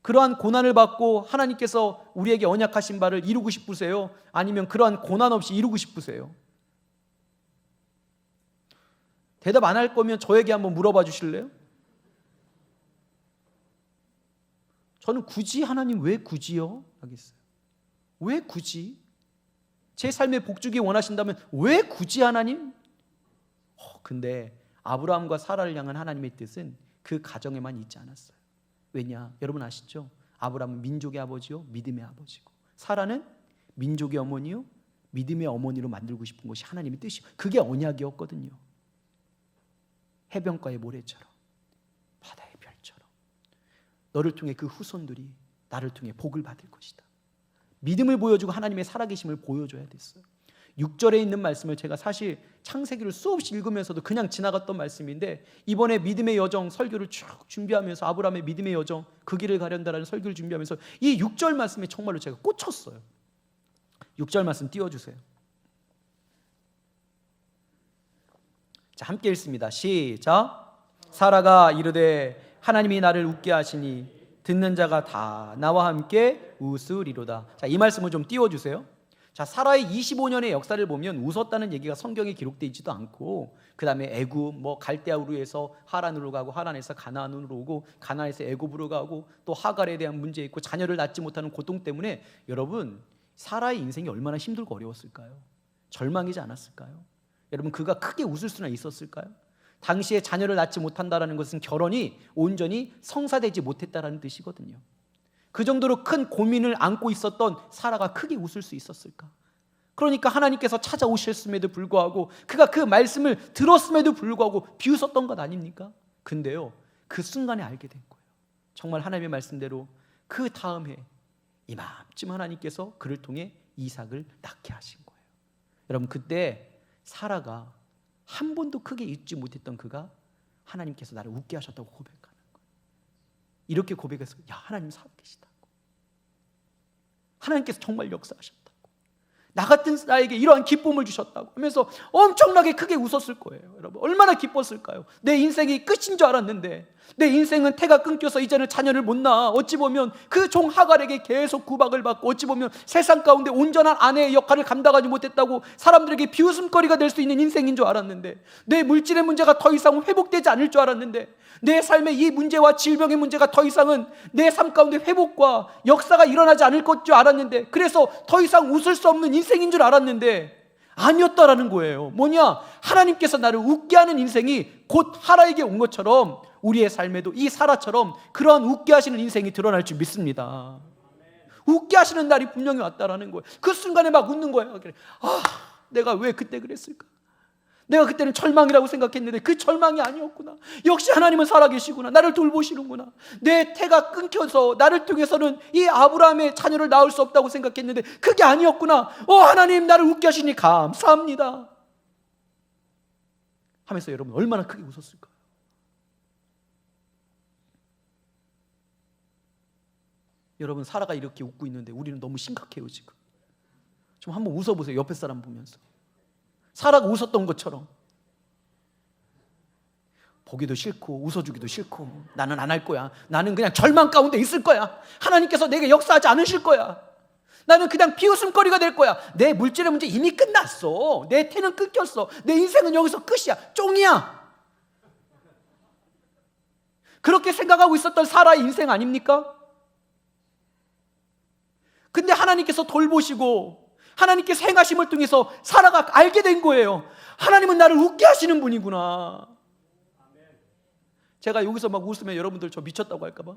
그러한 고난을 받고 하나님께서 우리에게 언약하신 바를 이루고 싶으세요? 아니면 그러한 고난 없이 이루고 싶으세요? 대답 안 할 거면 저에게 한번 물어봐 주실래요? 저는 굳이 하나님, 왜 굳이요? 하겠어요. 왜 굳이? 제 삶의 복주기 원하신다면 왜 굳이 하나님? 근데 아브라함과 사라를 향한 하나님의 뜻은 그 가정에만 있지 않았어요. 왜냐? 여러분 아시죠? 아브라함은 민족의 아버지요, 믿음의 아버지고, 사라는 민족의 어머니요, 믿음의 어머니로 만들고 싶은 것이 하나님의 뜻이요. 그게 언약이었거든요. 해변가의 모래처럼, 바다의 별처럼 너를 통해 그 후손들이 나를 통해 복을 받을 것이다. 믿음을 보여주고 하나님의 살아계심을 보여줘야 됐어요. 6절에 있는 말씀을 제가 사실 창세기를 수없이 읽으면서도 그냥 지나갔던 말씀인데, 이번에 믿음의 여정 설교를 쭉 준비하면서, 아브라함의 믿음의 여정, 그 길을 가련다라는 설교를 준비하면서 이 6절 말씀에 정말로 제가 꽂혔어요. 6절 말씀 띄워주세요. 자, 함께 읽습니다. 시작. 사라가 이르되 하나님이 나를 웃게 하시니 듣는 자가 다 나와 함께 웃으리로다. 자, 이 말씀을 좀 띄워주세요. 자, 사라의 25년의 역사를 보면 웃었다는 얘기가 성경에 기록되어 있지도 않고, 그 다음에 애굽, 갈대아 우르에서 하란으로 가고, 하란에서 가나안으로 오고, 가나안에서 애굽으로 가고, 또 하갈에 대한 문제 있고, 자녀를 낳지 못하는 고통 때문에 여러분, 사라의 인생이 얼마나 힘들고 어려웠을까요? 절망이지 않았을까요? 여러분, 그가 크게 웃을 수나 있었을까요? 당시에 자녀를 낳지 못한다는 것은 결혼이 온전히 성사되지 못했다는 뜻이거든요. 그 정도로 큰 고민을 안고 있었던 사라가 크게 웃을 수 있었을까? 그러니까 하나님께서 찾아오셨음에도 불구하고, 그가 그 말씀을 들었음에도 불구하고 비웃었던 것 아닙니까? 근데요, 그 순간에 알게 된 거예요. 정말 하나님의 말씀대로 그 다음 해 이맘쯤 하나님께서 그를 통해 이삭을 낳게 하신 거예요. 여러분, 그때 사라가 한 번도 크게 잊지 못했던 그가 하나님께서 나를 웃게 하셨다고 고백하는 거예요. 이렇게 고백해서, 야, 하나님 살아계시다고, 하나님께서 정말 역사하셨다고, 나 같은 나에게 이러한 기쁨을 주셨다고 하면서 엄청나게 크게 웃었을 거예요. 여러분, 얼마나 기뻤을까요? 내 인생이 끝인 줄 알았는데, 내 인생은 태가 끊겨서 이제는 자녀를 못 낳아 어찌 보면 그 종 하갈에게 계속 구박을 받고, 어찌 보면 세상 가운데 온전한 아내의 역할을 감당하지 못했다고 사람들에게 비웃음거리가 될 수 있는 인생인 줄 알았는데, 내 물질의 문제가 더 이상 회복되지 않을 줄 알았는데, 내 삶의 이 문제와 질병의 문제가 더 이상은 내 삶 가운데 회복과 역사가 일어나지 않을 것 줄 알았는데, 그래서 더 이상 웃을 수 없는 인생인 줄 알았는데 아니었다라는 거예요. 뭐냐? 하나님께서 나를 웃게 하는 인생이 곧 하라에게 온 것처럼 우리의 삶에도 이 사라처럼 그러한 웃게 하시는 인생이 드러날 줄 믿습니다. 웃게 하시는 날이 분명히 왔다라는 거예요. 그 순간에 막 웃는 거예요. 아, 내가 왜 그때 그랬을까? 내가 그때는 절망이라고 생각했는데 그 절망이 아니었구나. 역시 하나님은 살아계시구나. 나를 돌보시는구나. 내 태가 끊겨서 나를 통해서는 이 아브라함의 자녀를 낳을 수 없다고 생각했는데 그게 아니었구나. 하나님, 나를 웃게 하시니 감사합니다 하면서 여러분, 얼마나 크게 웃었을까요? 여러분, 사라가 이렇게 웃고 있는데 우리는 너무 심각해요. 지금 좀 한번 웃어보세요. 옆에 사람 보면서. 사라가 웃었던 것처럼 보기도 싫고 웃어주기도 싫고, 나는 안 할 거야. 나는 그냥 절망 가운데 있을 거야. 하나님께서 내게 역사하지 않으실 거야. 나는 그냥 비웃음거리가 될 거야. 내 물질의 문제 이미 끝났어. 내 태는 끊겼어. 내 인생은 여기서 끝이야. 쫑이야. 그렇게 생각하고 있었던 사라의 인생 아닙니까? 근데 하나님께서 돌보시고 하나님께서 행하심을 통해서 사라가 알게 된 거예요. 하나님은 나를 웃게 하시는 분이구나. 제가 여기서 막 웃으면 여러분들 저 미쳤다고 할까봐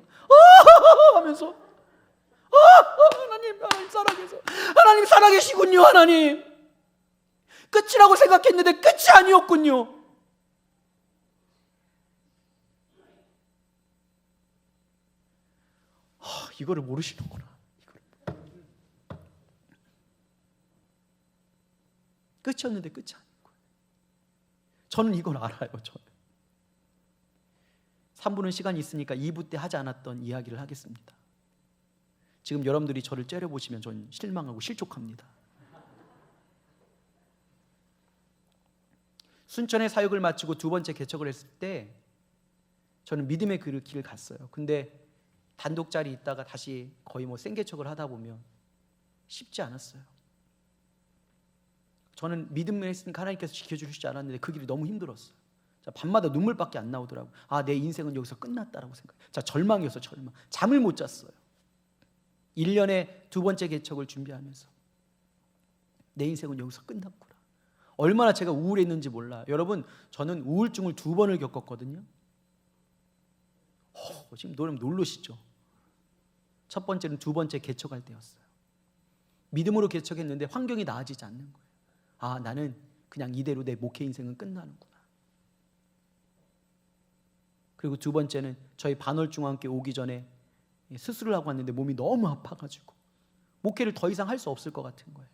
하면서 하나님 살아계셔. 하나님 살아계시군요. 하나님, 끝이라고 생각했는데 끝이 아니었군요. 이거를 모르시는구나. 끝이었는데 끝이 아닌 거예요. 저는 이걸 알아요. 저는 3부는 시간이 있으니까 2부 때 하지 않았던 이야기를 하겠습니다. 지금 여러분들이 저를 째려보시면 전 실망하고 실족합니다. 순천에 사역을 마치고 두 번째 개척을 했을 때 저는 믿음의 길을 갔어요. 근데 단독 자리 있다가 다시 거의 생개척을 하다 보면 쉽지 않았어요. 저는 믿음을 했으니까 하나님께서 지켜주실 줄 알았는데 그 길이 너무 힘들었어요. 밤마다 눈물밖에 안 나오더라고요. 내 인생은 여기서 끝났다라고 생각. 절망이었어요. 절망. 잠을 못 잤어요. 1년에 두 번째 개척을 준비하면서 내 인생은 여기서 끝났구나. 얼마나 제가 우울했는지 몰라요. 여러분, 저는 우울증을 2번을 겪었거든요. 지금 너무 놀라시죠? 첫 번째는 두 번째 개척할 때였어요. 믿음으로 개척했는데 환경이 나아지지 않는 거예요. 나는 그냥 이대로 내 목회 인생은 끝나는구나. 그리고 두 번째는 저희 반월중앙교회 오기 전에 수술을 하고 왔는데 몸이 너무 아파가지고 목회를 더 이상 할 수 없을 것 같은 거예요.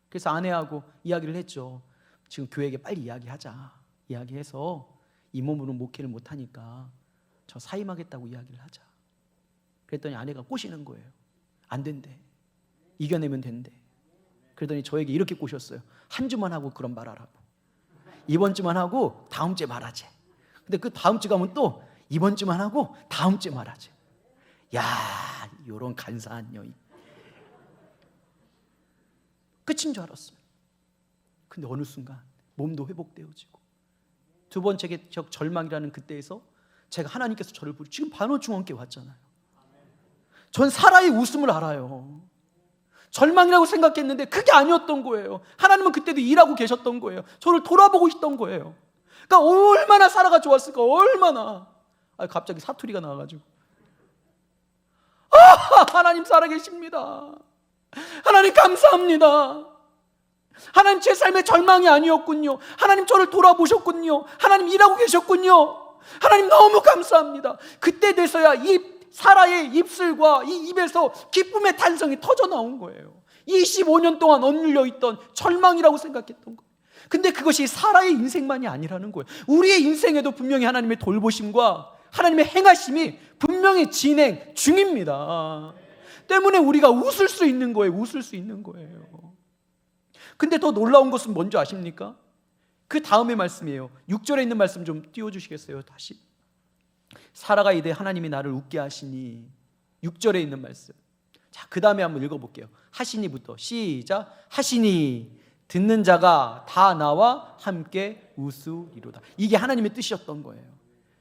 그래서 아내하고 이야기를 했죠. 지금 교회에게 빨리 이야기하자. 이야기해서 이 몸으로 목회를 못하니까 저 사임하겠다고 이야기를 하자. 그랬더니 아내가 꼬시는 거예요. 안 된대. 이겨내면 된대. 그러더니 저에게 이렇게 꼬셨어요. 한 주만 하고 그런 말 하라고. 이번 주만 하고 다음 주에 말하지. 근데 그 다음 주 가면 또 이번 주만 하고 다음 주에 말하지. 야, 요런 간사한 여인. 끝인 줄 알았어요. 근데 어느 순간 몸도 회복되어지고 두 번째 개척 절망이라는 그때에서 제가 하나님께서 저를 부르 지금 반월중앙교회 왔잖아요. 전 사라의 웃음을 알아요. 절망이라고 생각했는데 그게 아니었던 거예요. 하나님은 그때도 일하고 계셨던 거예요. 저를 돌아보고 있던 거예요. 그러니까 얼마나 사라가 좋았을까. 얼마나. 갑자기 사투리가 나와가지고 하나님 살아계십니다. 하나님 감사합니다. 하나님 제 삶의 절망이 아니었군요. 하나님 저를 돌아보셨군요. 하나님 일하고 계셨군요. 하나님 너무 감사합니다. 그때 돼서야 이 사라의 입술과 이 입에서 기쁨의 탄성이 터져 나온 거예요. 25년 동안 억눌려 있던 절망이라고 생각했던 거예요. 근데 그것이 사라의 인생만이 아니라는 거예요. 우리의 인생에도 분명히 하나님의 돌보심과 하나님의 행하심이 분명히 진행 중입니다. 때문에 우리가 웃을 수 있는 거예요. 웃을 수 있는 거예요. 근데 더 놀라운 것은 뭔지 아십니까? 그 다음의 말씀이에요. 6절에 있는 말씀 좀 띄워주시겠어요? 다시. 사라가 이르되 하나님이 나를 웃게 하시니. 6절에 있는 말씀. 자, 그 다음에 한번 읽어볼게요. 하시니부터 시작. 하시니 듣는 자가 다 나와 함께 웃으리로다. 이게 하나님의 뜻이었던 거예요.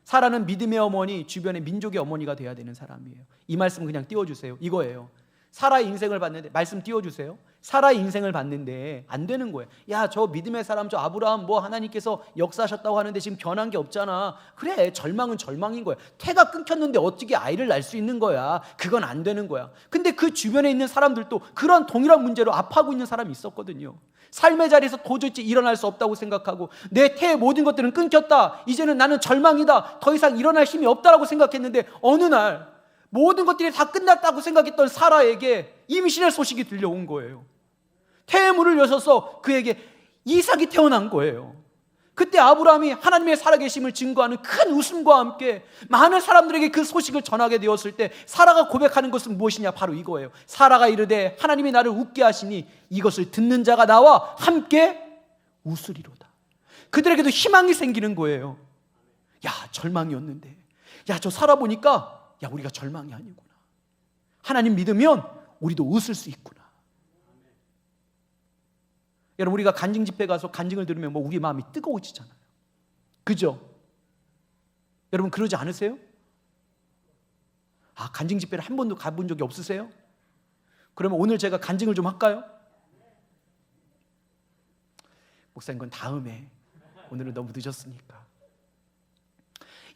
사라는 믿음의 어머니, 주변의 민족의 어머니가 돼야 되는 사람이에요. 이 말씀 그냥 띄워주세요. 이거예요. 사라의 인생을 봤는데, 말씀 띄워주세요. 사라의 인생을 봤는데 안 되는 거예요. 야, 저 믿음의 사람, 저 아브라함 뭐 하나님께서 역사하셨다고 하는데 지금 변한 게 없잖아. 그래, 절망은 절망인 거야. 태가 끊겼는데 어떻게 아이를 낳을 수 있는 거야. 그건 안 되는 거야. 근데 그 주변에 있는 사람들도 그런 동일한 문제로 아파하고 있는 사람이 있었거든요. 삶의 자리에서 도저히 일어날 수 없다고 생각하고, 내 태의 모든 것들은 끊겼다, 이제는 나는 절망이다, 더 이상 일어날 힘이 없다라고 생각했는데 어느 날 모든 것들이 다 끝났다고 생각했던 사라에게 임신의 소식이 들려온 거예요. 태의 문을 여셔서 그에게 이삭이 태어난 거예요. 그때 아브라함이 하나님의 살아계심을 증거하는 큰 웃음과 함께 많은 사람들에게 그 소식을 전하게 되었을 때 사라가 고백하는 것은 무엇이냐? 바로 이거예요. 사라가 이르되 하나님이 나를 웃게 하시니 이것을 듣는 자가 나와 함께 웃으리로다. 그들에게도 희망이 생기는 거예요. 야, 절망이었는데, 야, 저 살아보니까 야, 우리가 절망이 아니구나. 하나님 믿으면 우리도 웃을 수 있구나. 여러분, 우리가 간증 집회 가서 간증을 들으면 뭐 우리 마음이 뜨거워지잖아요. 그죠? 여러분 그러지 않으세요? 간증 집회를 한 번도 가본 적이 없으세요? 그러면 오늘 제가 간증을 좀 할까요? 목사님, 그건 다음에. 오늘은 너무 늦었으니까.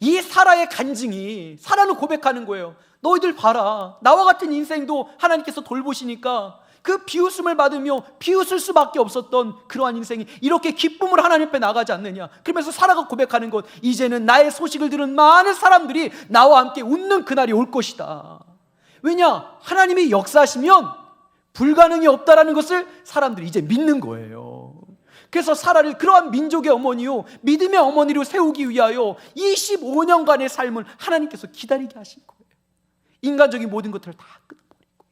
이 사라의 간증이, 사라는 고백하는 거예요. 너희들 봐라, 나와 같은 인생도 하나님께서 돌보시니까 그 비웃음을 받으며 비웃을 수밖에 없었던 그러한 인생이 이렇게 기쁨으로 하나님 앞에 나가지 않느냐. 그러면서 사라가 고백하는 것, 이제는 나의 소식을 들은 많은 사람들이 나와 함께 웃는 그날이 올 것이다. 왜냐? 하나님이 역사하시면 불가능이 없다라는 것을 사람들이 이제 믿는 거예요. 그래서 사라를 그러한 민족의 어머니요, 믿음의 어머니로 세우기 위하여 25년간의 삶을 하나님께서 기다리게 하신 거예요. 인간적인 모든 것들을 다 끊어버리고.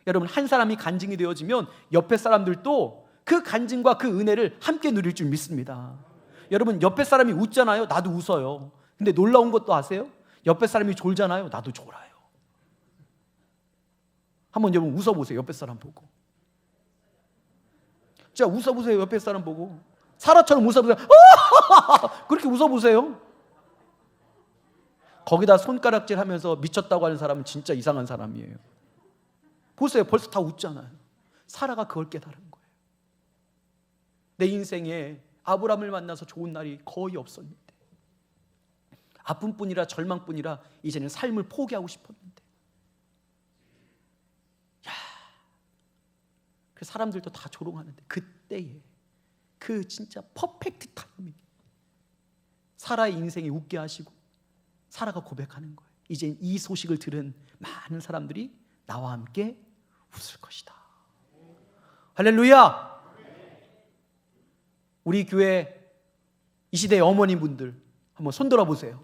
여러분, 한 사람이 간증이 되어지면 옆에 사람들도 그 간증과 그 은혜를 함께 누릴 줄 믿습니다. 여러분, 옆에 사람이 웃잖아요. 나도 웃어요. 근데 놀라운 것도 아세요? 옆에 사람이 졸잖아요. 나도 졸아요. 한번 여러분 웃어보세요. 옆에 사람 보고. 자, 웃어보세요. 옆에 사람 보고. 사라처럼 웃어보세요. 그렇게 웃어보세요. 거기다 손가락질 하면서 미쳤다고 하는 사람은 진짜 이상한 사람이에요. 보세요. 벌써 다 웃잖아요. 사라가 그걸 깨달은 거예요. 내 인생에 아브라함을 만나서 좋은 날이 거의 없었는데, 아픔뿐이라 절망뿐이라 이제는 삶을 포기하고 싶었는데, 그 사람들도 다 조롱하는데, 그때에 그 진짜 퍼펙트 타이밍, 사라의 인생이 웃게 하시고 사라가 고백하는 거예요. 이제 이 소식을 들은 많은 사람들이 나와 함께 웃을 것이다. 할렐루야. 우리 교회 이 시대의 어머니분들 한번 손들어 보세요.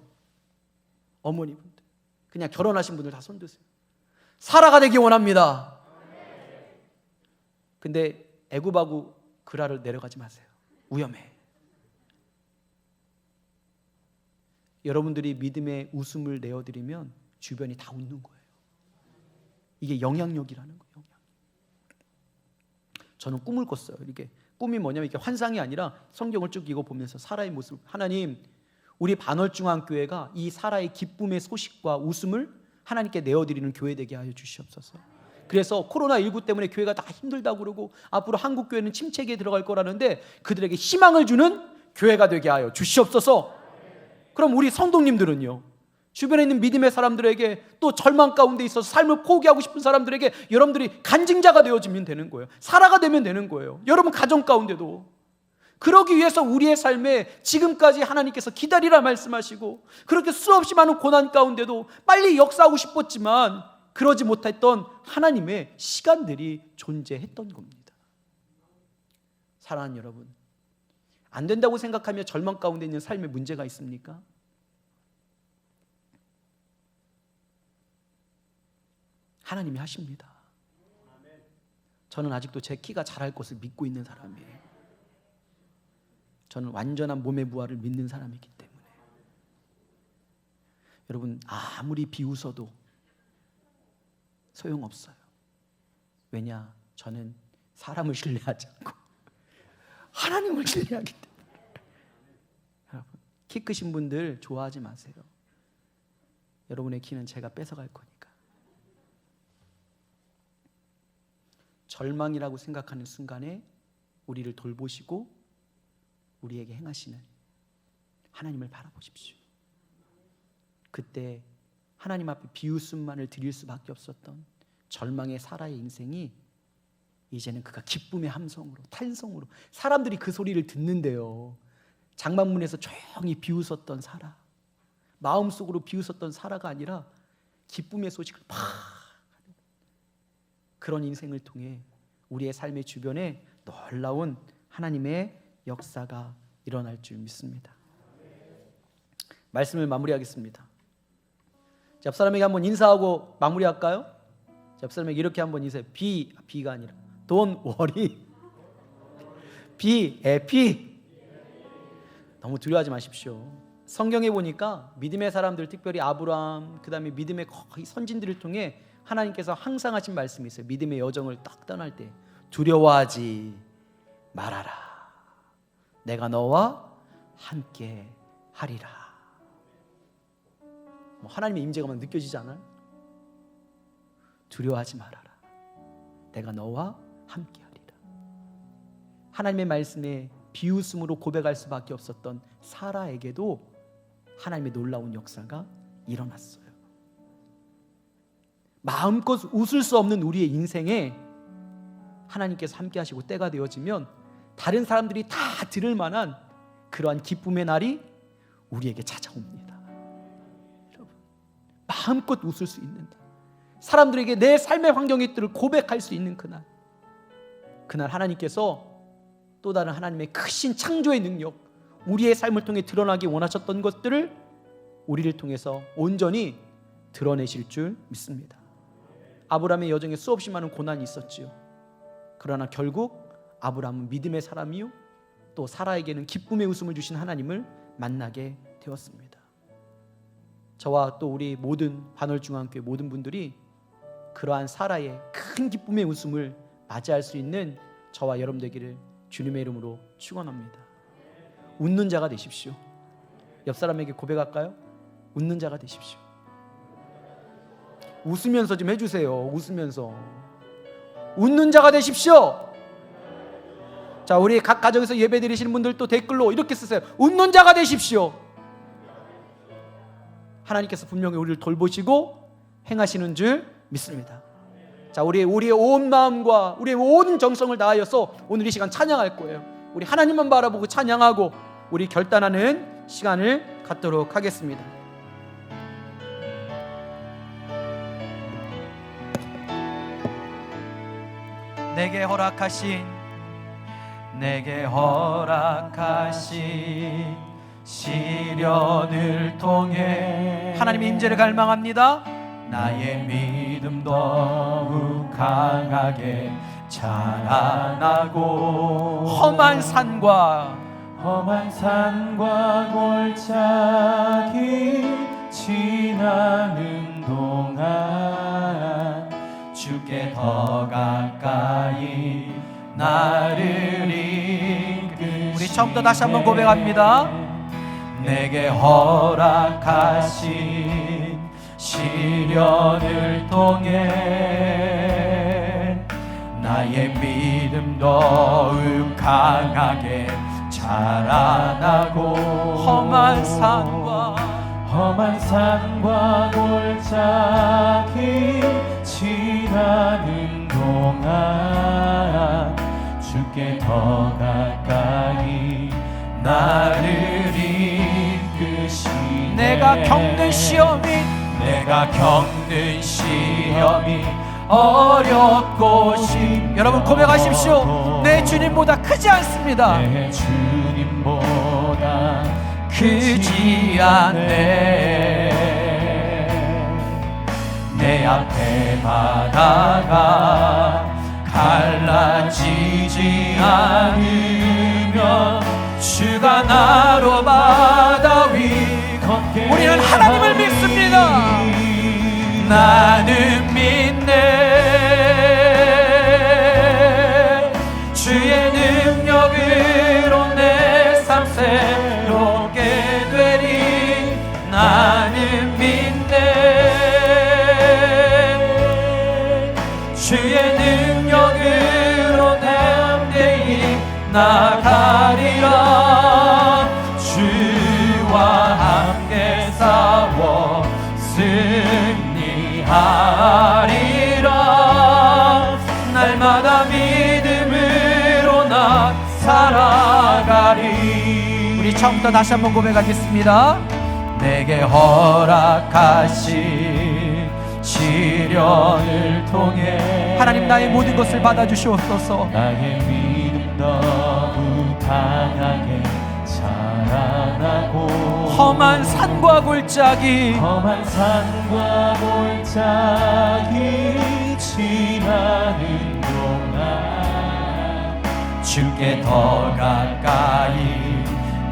어머니분들, 그냥 결혼하신 분들 다 손드세요. 사라가 되기 원합니다. 근데 애굽하고 그라를 내려가지 마세요. 위험해. 여러분들이 믿음의 웃음을 내어드리면 주변이 다 웃는 거예요. 이게 영향력이라는 거예요. 영향력. 저는 꿈을 꿨어요. 이게 꿈이 뭐냐면, 이게 환상이 아니라 성경을 쭉 읽어보면서 사라의 모습, 하나님, 우리 반월중앙교회가 이 사라의 기쁨의 소식과 웃음을 하나님께 내어드리는 교회 되게 하여 주시옵소서. 그래서 코로나19 때문에 교회가 다 힘들다고 그러고 앞으로 한국 교회는 침체기에 들어갈 거라는데 그들에게 희망을 주는 교회가 되게 하여 주시옵소서. 그럼 우리 성도님들은요, 주변에 있는 믿음의 사람들에게, 또 절망 가운데 있어서 삶을 포기하고 싶은 사람들에게 여러분들이 간증자가 되어지면 되는 거예요. 사라가 되면 되는 거예요. 여러분 가정 가운데도. 그러기 위해서 우리의 삶에 지금까지 하나님께서 기다리라 말씀하시고 그렇게 수없이 많은 고난 가운데도 빨리 역사하고 싶었지만 그러지 못했던 하나님의 시간들이 존재했던 겁니다. 사랑하는 여러분, 안 된다고 생각하며 절망 가운데 있는 삶에 문제가 있습니까? 하나님이 하십니다. 저는 아직도 제 키가 자랄 것을 믿고 있는 사람이에요. 저는 완전한 몸의 부활을 믿는 사람이기 때문에. 여러분, 아무리 비웃어도 소용없어요. 왜냐? 저는 사람을 신뢰하지 않고 하나님을 신뢰하기 때문에. 여러분, 키 크신 분들 좋아하지 마세요. 여러분의 키는 제가 뺏어갈 거니까. 절망이라고 생각하는 순간에 우리를 돌보시고 우리에게 행하시는 하나님을 바라보십시오. 그때 하나님 앞에 비웃음만을 드릴 수밖에 없었던 절망의 사라의 인생이 이제는 그가 기쁨의 함성으로, 탄성으로, 사람들이 그 소리를 듣는데요, 장막문에서 조용히 비웃었던 사라, 마음속으로 비웃었던 사라가 아니라 기쁨의 소식을 팍 하는 그런 인생을 통해 우리의 삶의 주변에 놀라운 하나님의 역사가 일어날 줄 믿습니다. 말씀을 마무리하겠습니다. 옆 사람에게 한번 인사하고 마무리할까요? 옆 사람에게 이렇게 한번 인사해. B가 아니라 Don't worry, be happy. 너무 두려워하지 마십시오. 성경에 보니까 믿음의 사람들, 특별히 아브라함, 그 다음에 믿음의 거의 선진들을 통해 하나님께서 항상 하신 말씀이 있어요. 믿음의 여정을 딱 떠날 때 두려워하지 말아라, 내가 너와 함께 하리라. 하나님의 임재가 막 느껴지지 않아요? 두려워하지 말아라, 내가 너와 함께 하리라. 하나님의 말씀에 비웃음으로 고백할 수밖에 없었던 사라에게도 하나님의 놀라운 역사가 일어났어요. 마음껏 웃을 수 없는 우리의 인생에 하나님께서 함께 하시고 때가 되어지면 다른 사람들이 다 들을 만한 그러한 기쁨의 날이 우리에게 찾아옵니다. 여러분, 마음껏 웃을 수 있는 날, 사람들에게 내 삶의 환경들을 고백할 수 있는 그날 하나님께서 또 다른 하나님의 크신 창조의 능력, 우리의 삶을 통해 드러나기 원하셨던 것들을 우리를 통해서 온전히 드러내실 줄 믿습니다. 아브라함의 여정에 수없이 많은 고난이 있었지요. 그러나 결국 아브라함은 믿음의 사람이요, 또 사라에게는 기쁨의 웃음을 주신 하나님을 만나게 되었습니다. 저와 또 우리 모든 반월중앙교회 모든 분들이 그러한 사라의 큰 기쁨의 웃음을 맞이할 수 있는 저와 여러분 되기를 주님의 이름으로 축원합니다. 웃는 자가 되십시오. 옆 사람에게 고백할까요? 웃는 자가 되십시오. 웃으면서 좀 해주세요. 웃으면서. 웃는 자가 되십시오. 자, 우리 각 가정에서 예배 드리시는 분들도 댓글로 이렇게 쓰세요. 웃는 자가 되십시오. 하나님께서 분명히 우리를 돌보시고 행하시는 줄 믿습니다. 자, 우리의 온 마음과 우리의 온 정성을 다하여서 오늘 이 시간 찬양할 거예요. 우리 하나님만 바라보고 찬양하고 우리 결단하는 시간을 갖도록 하겠습니다. 내게 허락하신 시련을 통해 하나님의 임재를 갈망합니다. 나의 믿음 더욱 강하게 자라나고 험한 산과 골짜기 지나는 동안 주께 더 가까이 나를 이끄시네. 우리 처음부터 다시 한번 고백합니다. 내게 허락하신 시련을 통해 나의 믿음 더욱 강하게 자라나고 험한 산과 골짜기 지나는 동안 주께 더 가까이 나를 이끄시네. 내가 겪는 시험이 어렵고 힘 여러분 고백하십시오. 내 주님보다 크지 않습니다. 내 주님보다 크지 않네. 내 앞에 바다가 갈라지지 않으면 주가 나로 바다 위 걷게 우리는 하나님을 믿습니다. 나는 믿네. 주의 능력으로 내 삶 새롭게 되리. 나는 믿네. 주의 능력으로 담대히 나가리라. 주와 함께 싸워 승리하리라. 날마다 믿음으로 나 살아가리. 우리 처음부터 다시 한번 고백하겠습니다. 내게 허락하신 시련을 통해 하나님 나의 모든 것을 받아주시옵소서. 나의 믿음 더욱 강하게 자라나고 험한 산과 골짜기 지나는 동안 주께 더 가까이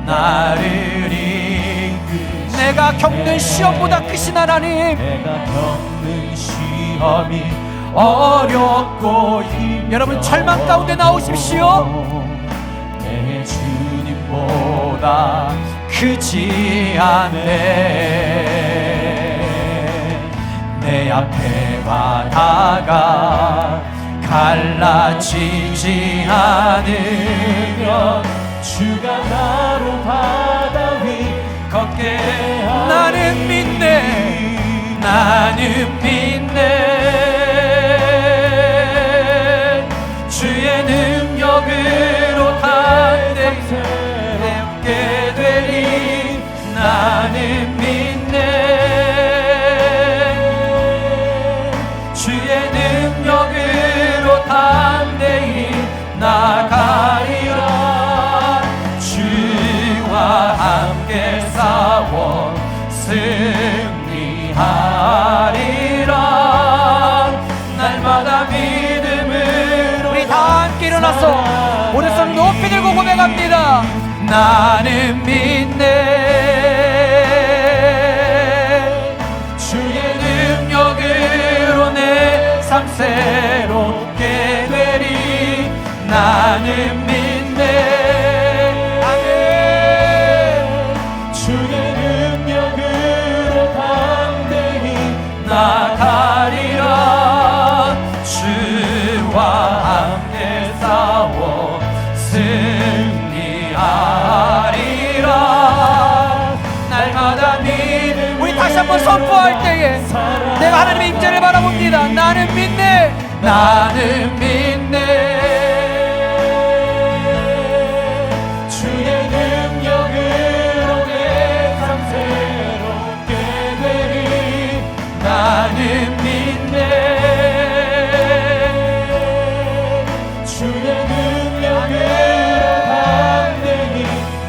나를 이끄시네. 내가 겪는 시험보다 크신 하나님, 내가 겪는 시험이 어렵고 힘들어 여러분 절망 가운데 나오십시오. 내 주님보다 크지 않네. 내 앞에 바다가 갈라지지 않으면 주가 나로 바다 위 걷게 하리. 나는 믿네. 나는 믿네. 주의 능력으로 담대히 새롭게 되리. 나는 믿네. 주의 능력으로 담대히 나가리라. 주와 함께 싸워 승리하리라. 날마다 믿음으로 우리 다 함께 일어나서 오른손을 높이 들고 고백합니다. 나는 믿네. 주의 능력으로 내 삶 새롭게 되리. 나는 믿네. 아멘. 주의 능력으로 담대히 나가리라. 주와 함께 싸워 승리하리라. 날마다 믿음. 우리 다시 한번 선포할 때에 내가 하나님의 임재를 바라봅니다. 나는 믿네. 나는 믿네. 주의 능력으로 내 삶 새롭게 되리. 나는 믿네. 주의 능력으로 담대히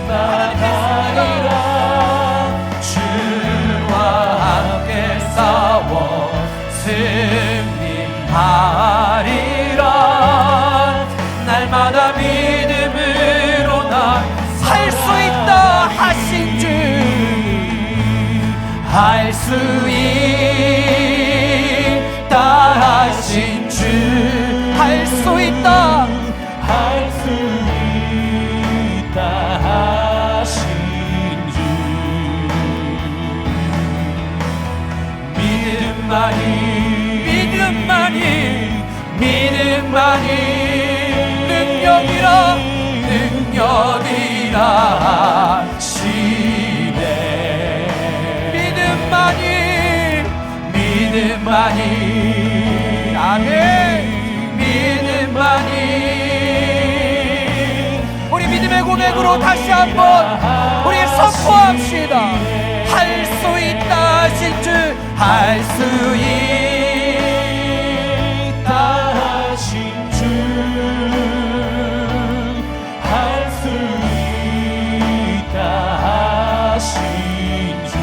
나가리라. 주와 함께 싸워 승리하리라. 날마다 믿음으로 나 할 수 있다 하신 주, 할 수 있다 하신 주, 할 수 있다. 할 수 있다 하신 주. 믿음만이 고백으로 다시 한번 우리 선포합시다. 할 수 있다 하신 주, 할 수 있다 하신 주, 할 수 있다 하신 주,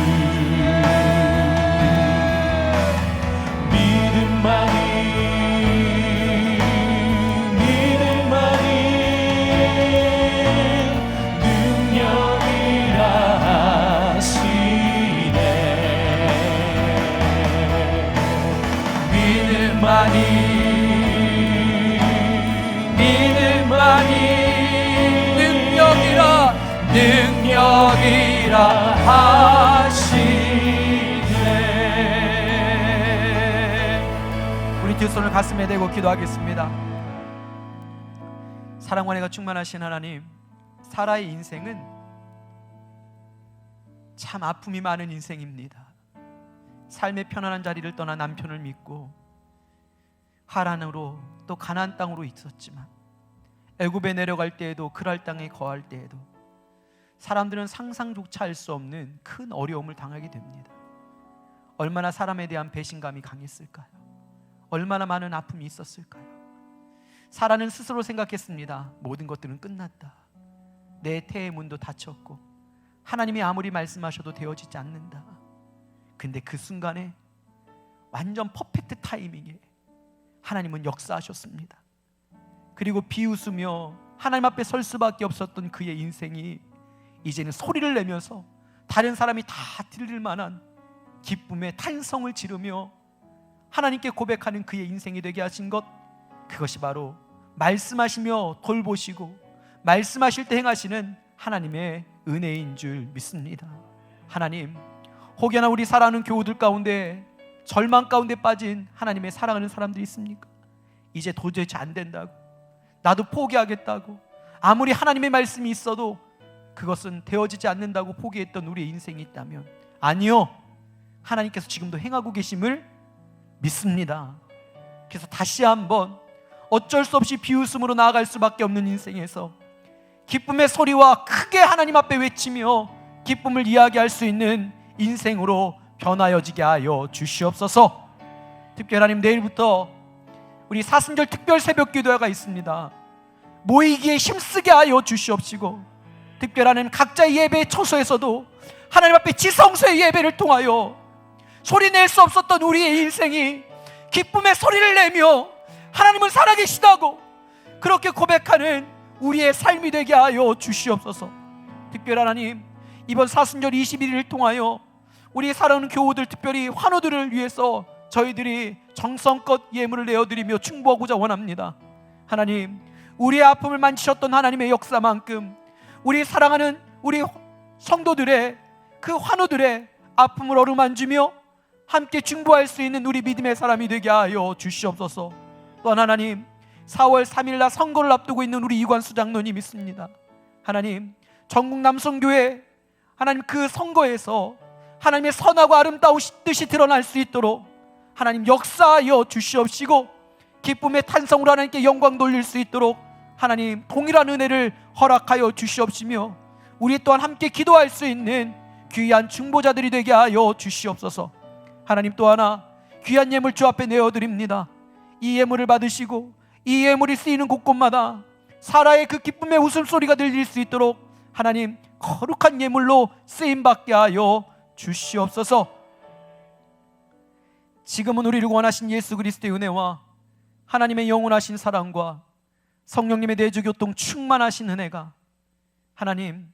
믿음만이 능력이라 하시네. 믿음만이 능력이라 하시네. 우리 두 손을 가슴에 대고 기도하겠습니다. 사랑과 은혜가 충만하신 하나님, 사라의 인생은 참 아픔이 많은 인생입니다. 삶의 편안한 자리를 떠나 남편을 믿고 하란으로 또 가나안 땅으로 있었지만 애굽에 내려갈 때에도 그랄 땅에 거할 때에도 사람들은 상상조차 할 수 없는 큰 어려움을 당하게 됩니다. 얼마나 사람에 대한 배신감이 강했을까요? 얼마나 많은 아픔이 있었을까요? 사라는 스스로 생각했습니다. 모든 것들은 끝났다. 내 태의 문도 닫혔고 하나님이 아무리 말씀하셔도 되어지지 않는다. 근데 그 순간에 완전 퍼펙트 타이밍에 하나님은 역사하셨습니다. 그리고 비웃으며 하나님 앞에 설 수밖에 없었던 그의 인생이 이제는 소리를 내면서 다른 사람이 다 들릴 만한 기쁨의 탄성을 지르며 하나님께 고백하는 그의 인생이 되게 하신 것, 그것이 바로 말씀하시며 돌보시고 말씀하실 때 행하시는 하나님의 은혜인 줄 믿습니다. 하나님, 혹여나 우리 사랑하는 교우들 가운데 절망 가운데 빠진 하나님의 사랑하는 사람들이 있습니까? 이제 도저히 안 된다고, 나도 포기하겠다고, 아무리 하나님의 말씀이 있어도 그것은 되어지지 않는다고 포기했던 우리의 인생이 있다면, 아니요, 하나님께서 지금도 행하고 계심을 믿습니다. 그래서 다시 한번 어쩔 수 없이 비웃음으로 나아갈 수밖에 없는 인생에서 기쁨의 소리와 크게 하나님 앞에 외치며 기쁨을 이야기할 수 있는 인생으로 변하여지게 하여 주시옵소서. 특별히 하나님, 내일부터 우리 사순절 특별 새벽 기도회가 있습니다. 모이기에 힘쓰게 하여 주시옵시고, 특별한 각자의 예배의 처소에서도 하나님 앞에 지성소의 예배를 통하여 소리낼 수 없었던 우리의 인생이 기쁨의 소리를 내며 하나님은 살아계시다고 그렇게 고백하는 우리의 삶이 되게 하여 주시옵소서. 특별히 하나님, 이번 사순절 21일을 통하여 우리 사랑하는 교우들, 특별히 환우들을 위해서 저희들이 정성껏 예물을 내어드리며 충고하고자 원합니다. 하나님, 우리의 아픔을 만지셨던 하나님의 역사만큼 우리 사랑하는 우리 성도들의 그 환우들의 아픔을 어루만지며 함께 중보할 수 있는 우리 믿음의 사람이 되게 하여 주시옵소서. 또한 하나님, 4월 3일날 선거를 앞두고 있는 우리 이관수 장로님 있습니다. 하나님, 전국 남성교회 하나님 그 선거에서 하나님의 선하고 아름다운 뜻이 드러날 수 있도록 하나님 역사하여 주시옵시고, 기쁨의 탄성으로 하나님께 영광 돌릴 수 있도록 하나님 동일한 은혜를 허락하여 주시옵시며, 우리 또한 함께 기도할 수 있는 귀한 중보자들이 되게 하여 주시옵소서. 하나님, 또 하나 귀한 예물 주 앞에 내어드립니다. 이 예물을 받으시고 이 예물이 쓰이는 곳곳마다 사라의 그 기쁨의 웃음소리가 들릴 수 있도록 하나님 거룩한 예물로 쓰임받게 하여 주시옵소서. 지금은 우리를 원하신 예수 그리스도의 은혜와 하나님의 영원하신 사랑과 성령님의 내주교통 충만하신 은혜가, 하나님,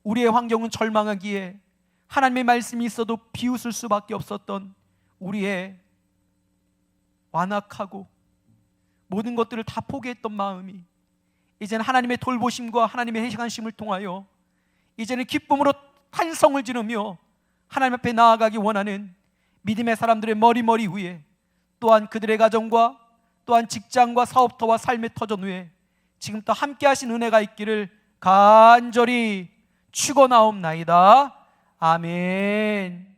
우리의 환경은 절망하기에 하나님의 말씀이 있어도 비웃을 수밖에 없었던 우리의 완악하고 모든 것들을 다 포기했던 마음이 이제는 하나님의 돌보심과 하나님의 행하심을 통하여 이제는 기쁨으로 탄성을 지르며 하나님 앞에 나아가기 원하는 믿음의 사람들의 머리 위에, 또한 그들의 가정과 또한 직장과 사업터와 삶의 터전 위에 지금부터 함께 하신 은혜가 있기를 간절히 축원하옵나이다. 아멘.